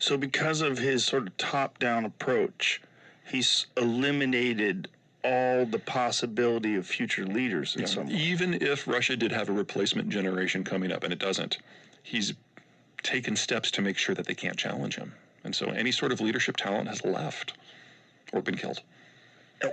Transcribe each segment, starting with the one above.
So because of his sort of top-down approach, he's eliminated all the possibility of future leaders in some way. Even if Russia did have a replacement generation coming up, and it doesn't, he's taken steps to make sure that they can't challenge him. And so any sort of leadership talent has left or been killed.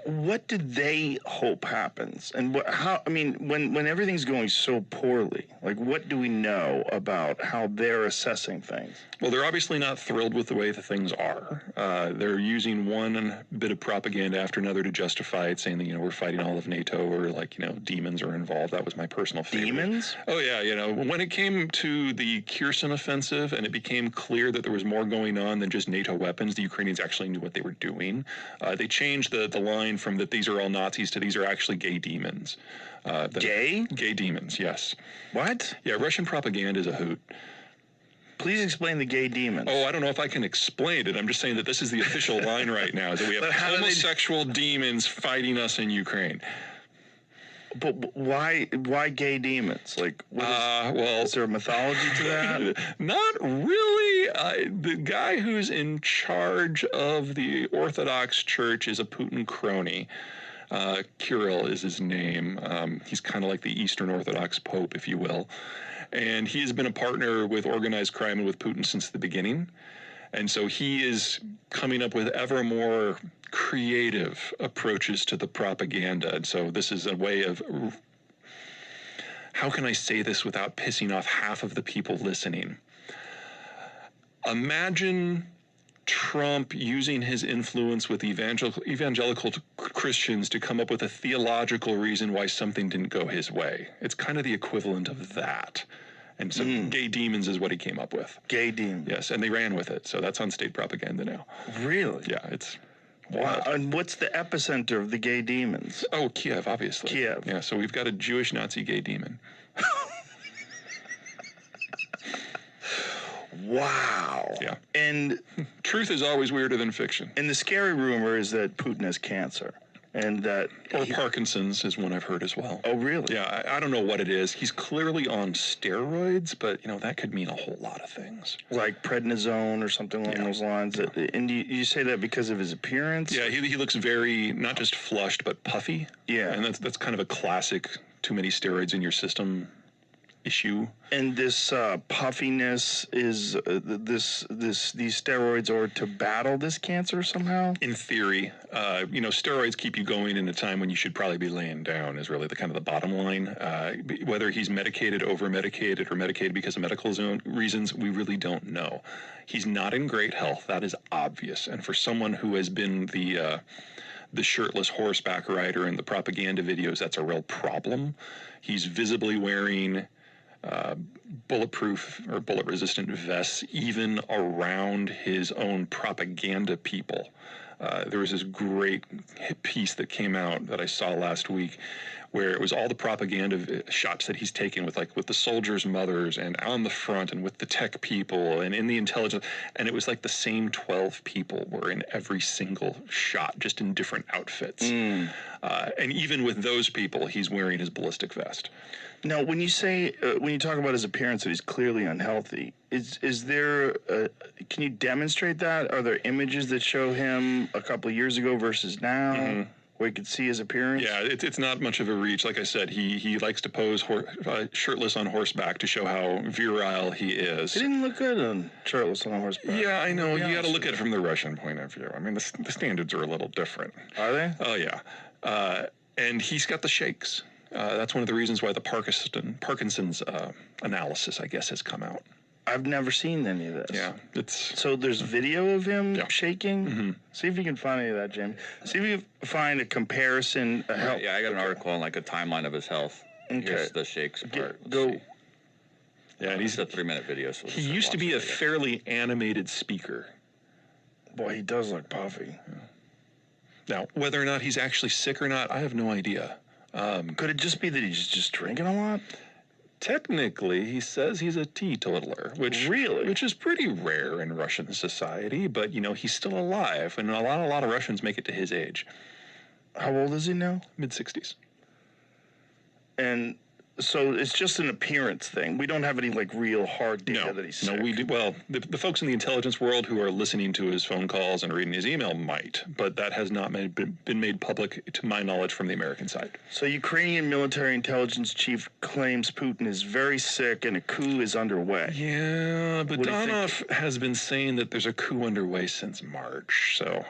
What did they hope happens? And how? I mean, when everything's going so poorly, like, what do we know about how they're assessing things? Well, they're obviously not thrilled with the way the things are. They're using one bit of propaganda after another to justify it, saying that, we're fighting all of NATO, or demons are involved. That was my personal favorite. Demons? Oh, yeah. When it came to the Kherson offensive and it became clear that there was more going on than just NATO weapons, the Ukrainians actually knew what they were doing. They changed the line from that these are all Nazis to these are actually gay demons. Gay? Gay demons, yes. What? Yeah, Russian propaganda is a hoot. Please explain the gay demons. Oh, I don't know if I can explain it. I'm just saying that this is the official line right now, is that we have homosexual demons fighting us in Ukraine. But why gay demons? Like, is there a mythology to that? Not really. The guy who's in charge of the Orthodox Church is a Putin crony. Kirill is his name. He's kind of like the Eastern Orthodox Pope, if you will. And he has been a partner with organized crime and with Putin since the beginning. And so he is coming up with ever more creative approaches to the propaganda. And so this is a way of, how can I say this without pissing off half of the people listening? Imagine Trump using his influence with evangelical Christians to come up with a theological reason why something didn't go his way. It's kind of the equivalent of that. And so gay demons is what he came up with. Gay demons. Yes, and they ran with it. So that's on state propaganda now. Really? Yeah, it's wow. And what's the epicenter of the gay demons? Oh, Kiev, obviously. Kiev. Yeah, so we've got a Jewish Nazi gay demon. Wow. Yeah. And truth is always weirder than fiction. And the scary rumor is that Putin has cancer. And that Parkinson's is one I've heard as well. Oh, really? Yeah, I don't know what it is. He's clearly on steroids, but that could mean a whole lot of things. Like prednisone or something along those lines. And you say that because of his appearance? Yeah, he looks very, not just flushed, but puffy. Yeah. And that's kind of a classic too many steroids in your system issue. And this puffiness is these steroids are to battle this cancer somehow? In theory, steroids keep you going in a time when you should probably be laying down is really the kind of the bottom line. Whether he's medicated, over-medicated, or medicated because of medical reasons, we really don't know. He's not in great health. That is obvious. And for someone who has been the shirtless horseback rider in the propaganda videos, that's a real problem. He's visibly wearing bulletproof or bullet-resistant vests even around his own propaganda people. There was this great piece that came out that I saw last week where it was all the propaganda shots that he's taken with the soldiers' mothers and on the front and with the tech people and in the intelligence. And it was like the same 12 people were in every single shot, just in different outfits. And even with those people, he's wearing his ballistic vest. Now, when you say, when you talk about his appearance that he's clearly unhealthy, is there, can you demonstrate that? Are there images that show him a couple of years ago versus now, where you can see his appearance? Yeah, it's not much of a reach. Like I said, he likes to pose shirtless on horseback to show how virile he is. He didn't look good on shirtless on horseback. Yeah, I know. You got to look at it from the Russian point of view. I mean, the standards are a little different. Are they? Oh, yeah. And he's got the shakes. That's one of the reasons why the Parkinson's analysis, I guess, has come out. I've never seen any of this. Yeah, so there's video of him shaking. See if you can find any of that, Jim. See if you can find a comparison. Yeah, I got an article on a timeline of his health. Okay. Here's the shakes part. Go. Yeah, and he's a 3-minute video. So he used to be a fairly animated speaker. Boy, he does look puffy. Yeah. Now, whether or not he's actually sick or not, I have no idea. Could it just be that he's just drinking a lot? Technically, he says he's a teetotaler, which is pretty rare in Russian society. But he's still alive, and a lot of Russians make it to his age. How old is he now? Mid-60s. And So it's just an appearance thing. We don't have any like real hard data that he's sick. No, we do. Well, the folks in the intelligence world who are listening to his phone calls and reading his email might, but that has not been made public, to my knowledge, from the American side. So Ukrainian military intelligence chief claims Putin is very sick and a coup is underway. Yeah, but What do you Donov has been saying that there's a coup underway since March. So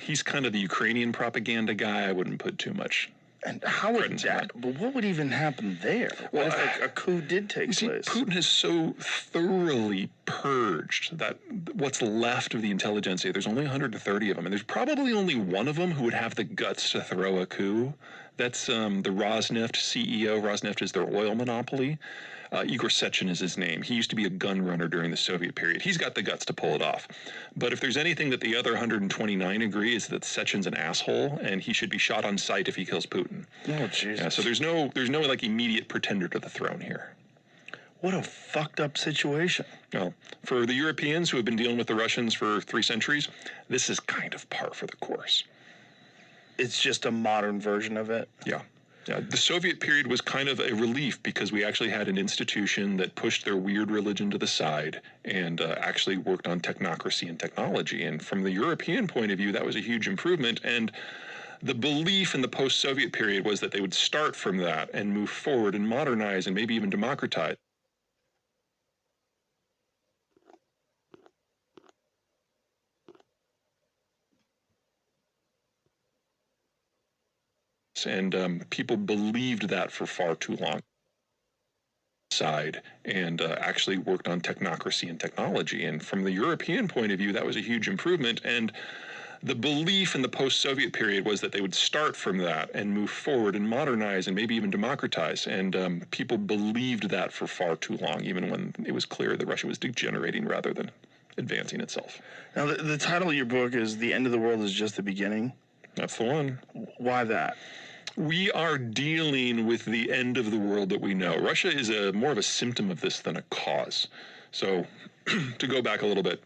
he's kind of the Ukrainian propaganda guy. I wouldn't put too much. And how would Credence in that? But what would even happen there? What if like, a coup did take See, place? Putin has so thoroughly purged that what's left of the intelligentsia, there's only 130 of them, and there's probably only one of them who would have the guts to throw a coup. That's the Rosneft CEO. Rosneft is their oil monopoly. Igor Sechin is his name. He used to be a gun runner during the Soviet period. He's got the guts to pull it off. But if there's anything that the other 129 agree is that Sechin's an asshole and he should be shot on sight if he kills Putin. Oh, Jesus. Yeah, so there's no like immediate pretender to the throne here. What a fucked up situation. Well, for the Europeans who have been dealing with the Russians for 3 centuries, this is kind of par for the course. It's just a modern version of it. Yeah. Yeah, the Soviet period was kind of a relief because we actually had an institution that pushed their weird religion to the side and actually worked on technocracy and technology. And from the European point of view, that was a huge improvement. And the belief in the post-Soviet period was that they would start from that and move forward and modernize and maybe even democratize. And people believed that for far too long. Side and actually worked on technocracy and technology. And from the European point of view, that was a huge improvement. And the belief in the post-Soviet period was that they would start from that and move forward and modernize and maybe even democratize. And people believed that for far too long, even when it was clear that Russia was degenerating rather than advancing itself. Now, the title of your book is The End of the World is Just the Beginning. That's the one. Why that? We are dealing with the end of the world that we know. Russia is more of a symptom of this than a cause. So to go back a little bit,